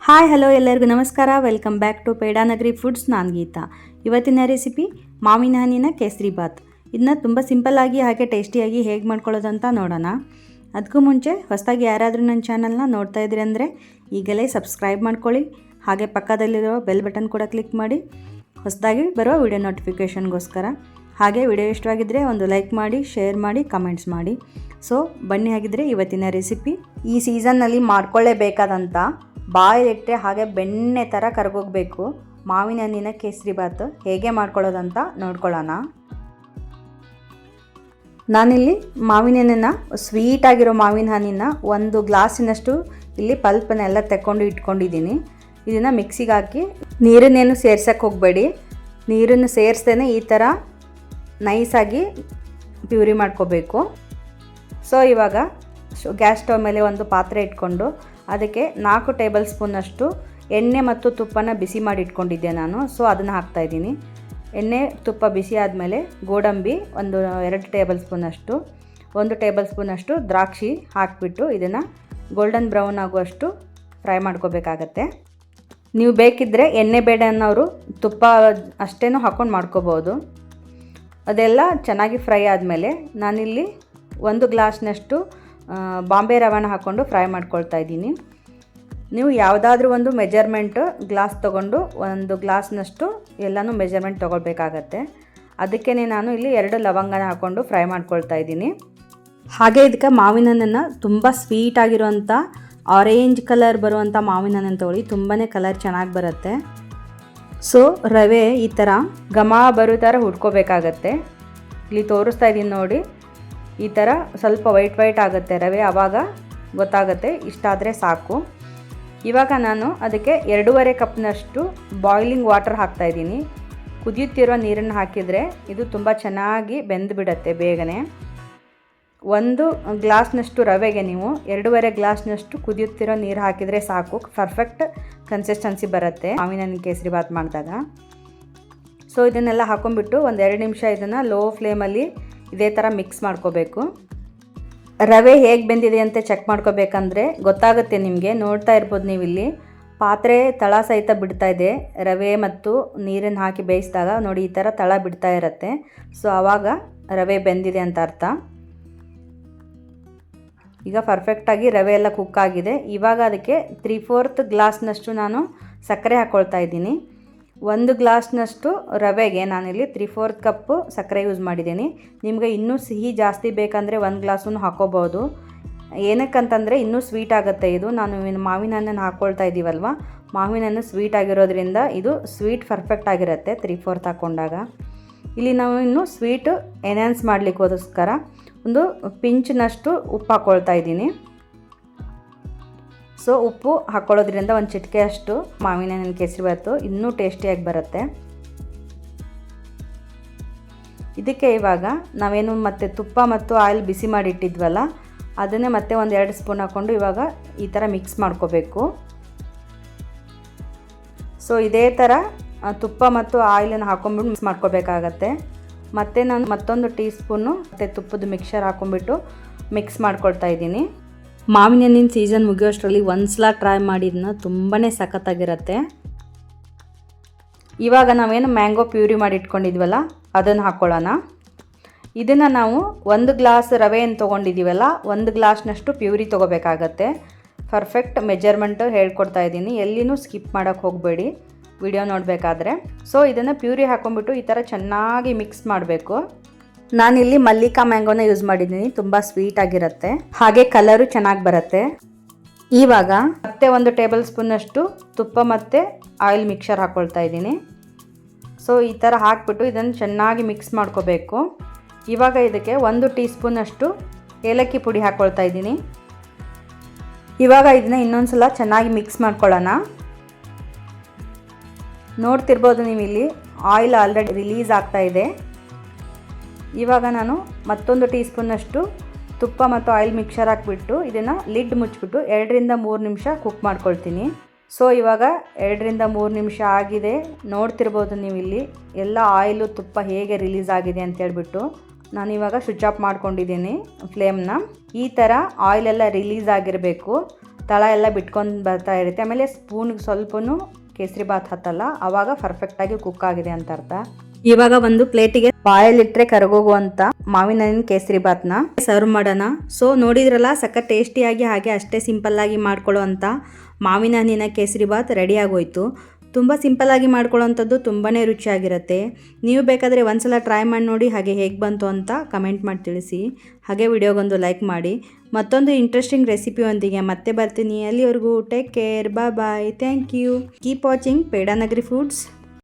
Hi hello ಎಲ್ಲರಿಗೂ ನಮಸ್ಕಾರ. Welcome back to Pedanagari foods. ನಾನು ಗೀತಾ. ಇವತ್ತಿನ ರೆಸಿಪಿ ಮಾವಿನ ಹಣ್ಣಿನ ಕೇಸರಿ ಬಾತ್. ಇದನ್ನ ತುಂಬ ಸಿಂಪಲ್ಲಾಗಿ ಹಾಗೆ ಟೇಸ್ಟಿಯಾಗಿ ಹೇಗೆ ಮಾಡ್ಕೊಳ್ಳೋದಂತ ನೋಡೋಣ. ಅದಕ್ಕೂ ಮುಂಚೆ ಹೊಸದಾಗಿ ಯಾರಾದರೂ ನನ್ನ ಚಾನಲ್ನ ನೋಡ್ತಾ ಇದ್ರಿ ಅಂದರೆ ಈಗಲೇ ಸಬ್ಸ್ಕ್ರೈಬ್ ಮಾಡ್ಕೊಳ್ಳಿ. ಹಾಗೆ ಪಕ್ಕದಲ್ಲಿರೋ ಬೆಲ್ ಬಟನ್ ಕೂಡ ಕ್ಲಿಕ್ ಮಾಡಿ ಹೊಸದಾಗಿ ಬರೋ ವಿಡಿಯೋ ನೋಟಿಫಿಕೇಷನ್ಗೋಸ್ಕರ. ಹಾಗೆ ವಿಡಿಯೋ ಇಷ್ಟವಾಗಿದ್ದರೆ ಒಂದು ಲೈಕ್ ಮಾಡಿ, ಶೇರ್ ಮಾಡಿ, ಕಮೆಂಟ್ಸ್ ಮಾಡಿ. ಸೊ ಬನ್ನಿ ಹಾಗಿದ್ರೆ ಇವತ್ತಿನ ರೆಸಿಪಿ. ಈ ಸೀಸನ್ನಲ್ಲಿ ಮಾಡ್ಕೊಳ್ಳೇಬೇಕಾದಂಥ ಬಾಯಲ್ಲಿಟ್ಟರೆ ಹಾಗೆ ಬೆಣ್ಣೆ ಥರ ಕರಗೋಗಬೇಕು ಮಾವಿನ ಹಣ್ಣಿನ ಕೇಸರಿ ಬಾತ್ ಹೇಗೆ ಮಾಡ್ಕೊಳ್ಳೋದಂತ ನೋಡ್ಕೊಳ್ಳೋಣ. ನಾನಿಲ್ಲಿ ಮಾವಿನ ಹಣ್ಣನ್ನು, ಸ್ವೀಟಾಗಿರೋ ಮಾವಿನ ಹಣ್ಣಿನ ಒಂದು ಗ್ಲಾಸಿನಷ್ಟು ಇಲ್ಲಿ ಪಲ್ಪನ್ನೆಲ್ಲ ತೆಕ್ಕೊಂಡು ಇಟ್ಕೊಂಡಿದ್ದೀನಿ. ಇದನ್ನು ಮಿಕ್ಸಿಗೆ ಹಾಕಿ, ನೀರನ್ನೇನು ಸೇರ್ಸೋಕ್ಕೆ ಹೋಗಬೇಡಿ. ನೀರನ್ನು ಸೇರಿಸ್ದೇ ಈ ಥರ ನೈಸಾಗಿ ಪ್ಯೂರಿ ಮಾಡ್ಕೋಬೇಕು. ಸೊ ಇವಾಗ ಗ್ಯಾಸ್ ಸ್ಟವ್ ಮೇಲೆ ಒಂದು ಪಾತ್ರೆ ಇಟ್ಕೊಂಡು ಅದಕ್ಕೆ 4 ಟೇಬಲ್ ಸ್ಪೂನಷ್ಟು ಎಣ್ಣೆ ಮತ್ತು ತುಪ್ಪನ ಬಿಸಿ ಮಾಡಿ ಇಟ್ಕೊಂಡಿದ್ದೆ ನಾನು. ಸೊ ಅದನ್ನು ಹಾಕ್ತಾಯಿದ್ದೀನಿ. ಎಣ್ಣೆ ತುಪ್ಪ ಬಿಸಿ ಆದಮೇಲೆ ಗೋಡಂಬಿ ಒಂದು 2 ಟೇಬಲ್ ಸ್ಪೂನಷ್ಟು, 1 ಟೇಬಲ್ ಸ್ಪೂನಷ್ಟು ದ್ರಾಕ್ಷಿ ಹಾಕಿಬಿಟ್ಟು ಇದನ್ನು ಗೋಲ್ಡನ್ ಬ್ರೌನ್ ಆಗುವಷ್ಟು ಫ್ರೈ ಮಾಡ್ಕೋಬೇಕಾಗತ್ತೆ. ನೀವು ಬೇಕಿದ್ದರೆ ಎಣ್ಣೆ ಬೇಡ ಅನ್ನೋರು ತುಪ್ಪ ಅಷ್ಟೇನೂ ಹಾಕ್ಕೊಂಡು ಮಾಡ್ಕೋಬೋದು. ಅದೆಲ್ಲ ಚೆನ್ನಾಗಿ ಫ್ರೈ ಆದಮೇಲೆ ನಾನಿಲ್ಲಿ 1 ಗ್ಲಾಸ್ನಷ್ಟು ಬಾಂಬೆ ರವಾನ ಹಾಕ್ಕೊಂಡು ಫ್ರೈ ಮಾಡ್ಕೊಳ್ತಾ ಇದ್ದೀನಿ. ನೀವು ಯಾವುದಾದ್ರೂ ಒಂದು ಮೆಜರ್ಮೆಂಟು ಗ್ಲಾಸ್ ತೊಗೊಂಡು 1 ಗ್ಲಾಸ್ನಷ್ಟು ಎಲ್ಲನೂ ಮೆಜರ್ಮೆಂಟ್ ತೊಗೊಳ್ಬೇಕಾಗತ್ತೆ. ಅದಕ್ಕೇ ನಾನು ಇಲ್ಲಿ 2 ಲವಂಗನ ಹಾಕ್ಕೊಂಡು ಫ್ರೈ ಮಾಡ್ಕೊಳ್ತಾ ಇದ್ದೀನಿ. ಹಾಗೆ ಇದಕ್ಕೆ ಮಾವಿನ ಹಣ್ಣನ್ನು ತುಂಬ ಸ್ವೀಟಾಗಿರುವಂಥ ಆರೆಂಜ್ ಕಲರ್ ಬರುವಂಥ ಮಾವಿನ ಹಣ್ಣನ್ನು ತೊಗೊಳ್ಳಿ, ತುಂಬಾ ಕಲರ್ ಚೆನ್ನಾಗಿ ಬರುತ್ತೆ. ಸೊ ರವೆ ಈ ಥರ ಘಮ ಬರೋ ಥರ ಹುಡ್ಕೋಬೇಕಾಗತ್ತೆ. ಇಲ್ಲಿ ತೋರಿಸ್ತಾ ಇದ್ದೀನಿ ನೋಡಿ, ಈ ಥರ ಸ್ವಲ್ಪ ವೈಟ್ ಆಗುತ್ತೆ ರವೆ, ಆವಾಗ ಗೊತ್ತಾಗುತ್ತೆ. ಇಷ್ಟಾದರೆ ಸಾಕು. ಇವಾಗ ನಾನು ಅದಕ್ಕೆ 2.5 ಕಪ್ನಷ್ಟು ಬಾಯ್ಲಿಂಗ್ ವಾಟರ್ ಹಾಕ್ತಾಯಿದ್ದೀನಿ. ಕುದಿಯುತ್ತಿರೋ ನೀರನ್ನು ಹಾಕಿದರೆ ಇದು ತುಂಬ ಚೆನ್ನಾಗಿ ಬೆಂದು ಬಿಡುತ್ತೆ ಬೇಗನೆ. 1 ಗ್ಲಾಸ್ನಷ್ಟು ರವೆಗೆ ನೀವು 2.5 ಗ್ಲಾಸ್ನಷ್ಟು ಕುದಿಯುತ್ತಿರೋ ನೀರು ಹಾಕಿದರೆ ಸಾಕು. ಪರ್ಫೆಕ್ಟ್ ಕನ್ಸಿಸ್ಟೆನ್ಸಿ ಬರುತ್ತೆ ಮಾವಿನ ಹಣ್ಣಿನ ಕೇಸರಿ ಬಾತ್ ಮಾಡಿದಾಗ. ಸೊ ಇದನ್ನೆಲ್ಲ ಹಾಕೊಂಡ್ಬಿಟ್ಟು ಒಂದು 2 ನಿಮಿಷ ಇದನ್ನು ಲೋ ಫ್ಲೇಮಲ್ಲಿ ಇದೇ ಥರ ಮಿಕ್ಸ್ ಮಾಡ್ಕೋಬೇಕು. ರವೆ ಹೇಗೆ ಬೆಂದಿದೆ ಅಂತ ಚೆಕ್ ಮಾಡ್ಕೋಬೇಕಂದ್ರೆ ಗೊತ್ತಾಗುತ್ತೆ ನಿಮಗೆ. ನೋಡ್ತಾ ಇರ್ಬೋದು ನೀವು ಇಲ್ಲಿ ಪಾತ್ರೆ ತಳ ಸಹಿತ ಬಿಡ್ತಾ ಇದೆ. ರವೆ ಮತ್ತು ನೀರನ್ನು ಹಾಕಿ ಬೇಯಿಸಿದಾಗ ನೋಡಿ ಈ ಥರ ತಳ ಬಿಡ್ತಾ ಇರುತ್ತೆ. ಸೊ ಆವಾಗ ರವೆ ಬೆಂದಿದೆ ಅಂತ ಅರ್ಥ. ಈಗ ಪರ್ಫೆಕ್ಟಾಗಿ ರವೆ ಎಲ್ಲ ಕುಕ್ ಆಗಿದೆ. ಇವಾಗ ಅದಕ್ಕೆ 3/4 ಗ್ಲಾಸ್ನಷ್ಟು ನಾನು ಸಕ್ಕರೆ ಹಾಕ್ಕೊಳ್ತಾ ಇದ್ದೀನಿ. 1 ಗ್ಲಾಸ್ನಷ್ಟು ರವೆಗೆ ನಾನಿಲ್ಲಿ 3/4 ಕಪ್ಪು ಸಕ್ಕರೆ ಯೂಸ್ ಮಾಡಿದ್ದೀನಿ. ನಿಮಗೆ ಇನ್ನೂ ಸಿಹಿ ಜಾಸ್ತಿ ಬೇಕಂದರೆ 1 ಗ್ಲಾಸನ್ನು ಹಾಕೋಬೋದು. ಏನಕ್ಕಂತಂದರೆ ಇನ್ನೂ ಸ್ವೀಟ್ ಆಗುತ್ತೆ ಇದು. ನಾನು ಮಾವಿನ ಹಣ್ಣನ್ನು ಹಾಕ್ಕೊಳ್ತಾ ಇದ್ದೀವಲ್ವ, ಮಾವಿನ ಹಣ್ಣು ಸ್ವೀಟ್ ಆಗಿರೋದ್ರಿಂದ ಇದು ಸ್ವೀಟ್ ಪರ್ಫೆಕ್ಟ್ ಆಗಿರುತ್ತೆ 3/4 ಹಾಕ್ಕೊಂಡಾಗ. ಇಲ್ಲಿ ನಾವು ಇನ್ನೂ ಸ್ವೀಟು ಎನ್ಹ್ಯಾನ್ಸ್ ಮಾಡಲಿಕ್ಕೋಸ್ಕರ ಒಂದು ಪಿಂಚ್ನಷ್ಟು ಉಪ್ಪು ಹಾಕ್ಕೊಳ್ತಾ ಇದ್ದೀನಿ. ಸೊ ಉಪ್ಪು ಹಾಕ್ಕೊಳ್ಳೋದ್ರಿಂದ ಒಂದು ಚಿಟಿಕೆ ಅಷ್ಟು ಮಾವಿನ ಹಣ್ಣಿನ ಕೇಸರಿ ಬಾತು ಇನ್ನೂ ಟೇಸ್ಟಿಯಾಗಿ ಬರುತ್ತೆ. ಇದಕ್ಕೆ ಇವಾಗ ನಾವೇನು ಮತ್ತೆ ತುಪ್ಪ ಮತ್ತು ಆಯಿಲ್ ಬಿಸಿ ಮಾಡಿ ಇಟ್ಟಿದ್ವಲ್ಲ, ಅದನ್ನೇ ಮತ್ತೆ ಒಂದು 2 ಸ್ಪೂನ್ ಹಾಕ್ಕೊಂಡು ಇವಾಗ ಈ ಥರ ಮಿಕ್ಸ್ ಮಾಡ್ಕೋಬೇಕು. ಸೊ ಇದೇ ಥರ ತುಪ್ಪ ಮತ್ತು ಆಯಿಲನ್ನು ಹಾಕ್ಕೊಂಡ್ಬಿಟ್ಟು ಮಿಕ್ಸ್ ಮಾಡ್ಕೋಬೇಕಾಗತ್ತೆ. ಮತ್ತು ನಾನು ಮತ್ತೊಂದು ಟೀ ಸ್ಪೂನು ಮತ್ತು ತುಪ್ಪದ ಮಿಕ್ಸರ್ ಹಾಕ್ಕೊಂಡ್ಬಿಟ್ಟು ಮಿಕ್ಸ್ ಮಾಡ್ಕೊಳ್ತಾ ಇದ್ದೀನಿ. ಮಾವಿನ ಹಣ್ಣಿನ ಸೀಸನ್ ಮುಗಿಯೋಷ್ಟರಲ್ಲಿ ಒಂದ್ಸಲ ಟ್ರೈ ಮಾಡಿದ್ನ, ತುಂಬಾ ಸಖತ್ತಾಗಿರುತ್ತೆ. ಇವಾಗ ನಾವೇನು ಮ್ಯಾಂಗೋ ಪ್ಯೂರಿ ಮಾಡಿ ಇಟ್ಕೊಂಡಿದ್ವಲ್ಲ ಅದನ್ನು ಹಾಕ್ಕೊಳ್ಳೋಣ. ಇದನ್ನು ನಾವು 1 ಗ್ಲಾಸ್ ರವೆಯನ್ನು ತೊಗೊಂಡಿದ್ದೀವಲ್ಲ, 1 ಗ್ಲಾಸ್ನಷ್ಟು ಪ್ಯೂರಿ ತೊಗೋಬೇಕಾಗತ್ತೆ. ಪರ್ಫೆಕ್ಟ್ ಮೆಜರ್ಮೆಂಟು ಹೇಳ್ಕೊಡ್ತಾ ಇದ್ದೀನಿ, ಎಲ್ಲಿನೂ ಸ್ಕಿಪ್ ಮಾಡೋಕ್ಕೆ ಹೋಗಬೇಡಿ ವಿಡಿಯೋ ನೋಡಬೇಕಾದ್ರೆ. ಸೊ ಇದನ್ನು ಪ್ಯೂರಿ ಹಾಕ್ಕೊಂಡ್ಬಿಟ್ಟು ಈ ಥರ ಚೆನ್ನಾಗಿ ಮಿಕ್ಸ್ ಮಾಡಬೇಕು. ನಾನಿಲ್ಲಿ ಮಲ್ಲಿಕಾ ಮ್ಯಾಂಗೋನ ಯೂಸ್ ಮಾಡಿದ್ದೀನಿ, ತುಂಬ ಸ್ವೀಟ್ ಆಗಿರುತ್ತೆ, ಹಾಗೆ ಕಲರು ಚೆನ್ನಾಗಿ ಬರುತ್ತೆ. ಇವಾಗ ಮತ್ತೆ 1 ಟೇಬಲ್ ಸ್ಪೂನಷ್ಟು ತುಪ್ಪ ಮತ್ತು ಆಯಿಲ್ ಮಿಕ್ಸರ್ ಹಾಕ್ಕೊಳ್ತಾ ಇದ್ದೀನಿ. ಸೊ ಈ ಥರ ಹಾಕ್ಬಿಟ್ಟು ಇದನ್ನು ಚೆನ್ನಾಗಿ ಮಿಕ್ಸ್ ಮಾಡ್ಕೋಬೇಕು. ಇವಾಗ ಇದಕ್ಕೆ 1 ಟೀ ಸ್ಪೂನಷ್ಟು ಏಲಕ್ಕಿ ಪುಡಿ ಹಾಕ್ಕೊಳ್ತಾ ಇದ್ದೀನಿ. ಇವಾಗ ಇದನ್ನ ಇನ್ನೊಂದು ಸಲ ಚೆನ್ನಾಗಿ ಮಿಕ್ಸ್ ಮಾಡ್ಕೊಳ್ಳೋಣ. ನೋಡ್ತಿರ್ಬೋದು ನೀವು ಇಲ್ಲಿ ಆಯಿಲ್ ಆಲ್ರೆಡಿ ರಿಲೀಸ್ ಆಗ್ತಾ ಇದೆ. ಇವಾಗ ನಾನು ಮತ್ತೊಂದು ಟೀ ಸ್ಪೂನಷ್ಟು ತುಪ್ಪ ಮತ್ತು ಆಯಿಲ್ ಮಿಕ್ಸರ್ ಹಾಕಿಬಿಟ್ಟು ಇದನ್ನು ಲಿಡ್ ಮುಚ್ಚಿಬಿಟ್ಟು 2 ರಿಂದ 3 ನಿಮಿಷ ಕುಕ್ ಮಾಡ್ಕೊಳ್ತೀನಿ. ಸೊ ಇವಾಗ 2 ರಿಂದ 3 ನಿಮಿಷ ಆಗಿದೆ. ನೋಡ್ತಿರ್ಬೋದು ನೀವು ಇಲ್ಲಿ ಎಲ್ಲ ಆಯಿಲು ತುಪ್ಪ ಹೇಗೆ ರಿಲೀಸ್ ಆಗಿದೆ ಅಂತ ಹೇಳ್ಬಿಟ್ಟು. ನಾನಿವಾಗ ಸ್ವಿಚ್ ಆಫ್ ಮಾಡ್ಕೊಂಡಿದ್ದೀನಿ ಫ್ಲೇಮ್ನ. ಈ ಥರ ಆಯಿಲೆಲ್ಲ ರಿಲೀಸ್ ಆಗಿರಬೇಕು. ತಳ ಎಲ್ಲ ಬಿಟ್ಕೊಂಡು ಬರ್ತಾ ಇರುತ್ತೆ. ಆಮೇಲೆ ಸ್ಪೂನ್ಗೆ ಸ್ವಲ್ಪನೂ ಕೇಸರಿ ಬಾತ್ ಹತ್ತಲ್ಲ, ಆವಾಗ ಪರ್ಫೆಕ್ಟಾಗಿ ಕುಕ್ ಆಗಿದೆ ಅಂತ ಅರ್ಥ. ಇವಾಗ ಒಂದು ಪ್ಲೇಟಿಗೆ ಬಾಯಲ್ಲಿಟ್ಟರೆ ಕರಗೋಗುವಂಥ ಮಾವಿನ ಹಣ್ಣಿನ ಕೇಸರಿ ಬಾತ್ನ ಸರ್ವ್ ಮಾಡೋಣ. ಸೊ ನೋಡಿದ್ರಲ್ಲ, ಸಖತ್ ಟೇಸ್ಟಿಯಾಗಿ ಹಾಗೆ ಅಷ್ಟೇ ಸಿಂಪಲ್ಲಾಗಿ ಮಾಡ್ಕೊಳ್ಳೋ ಅಂಥ ಮಾವಿನ ಹಣ್ಣಿನ ಕೇಸರಿ ಬಾತ್ ರೆಡಿ ಆಗೋಯ್ತು. ತುಂಬ ಸಿಂಪಲ್ಲಾಗಿ ಮಾಡ್ಕೊಳ್ಳೋವಂಥದ್ದು ತುಂಬಾ ರುಚಿಯಾಗಿರುತ್ತೆ. ನೀವು ಬೇಕಾದರೆ ಒಂದ್ಸಲ ಟ್ರೈ ಮಾಡಿ ನೋಡಿ, ಹಾಗೆ ಹೇಗೆ ಬಂತು ಅಂತ ಕಮೆಂಟ್ ಮಾಡಿ ತಿಳಿಸಿ. ಹಾಗೆ ವಿಡಿಯೋಗೊಂದು ಲೈಕ್ ಮಾಡಿ. ಮತ್ತೊಂದು ಇಂಟ್ರೆಸ್ಟಿಂಗ್ ರೆಸಿಪಿಯೊಂದಿಗೆ ಮತ್ತೆ ಬರ್ತೀನಿ. ಅಲ್ಲಿವರೆಗೂ take care, bye, thank you, keep watching Pedanagari foods.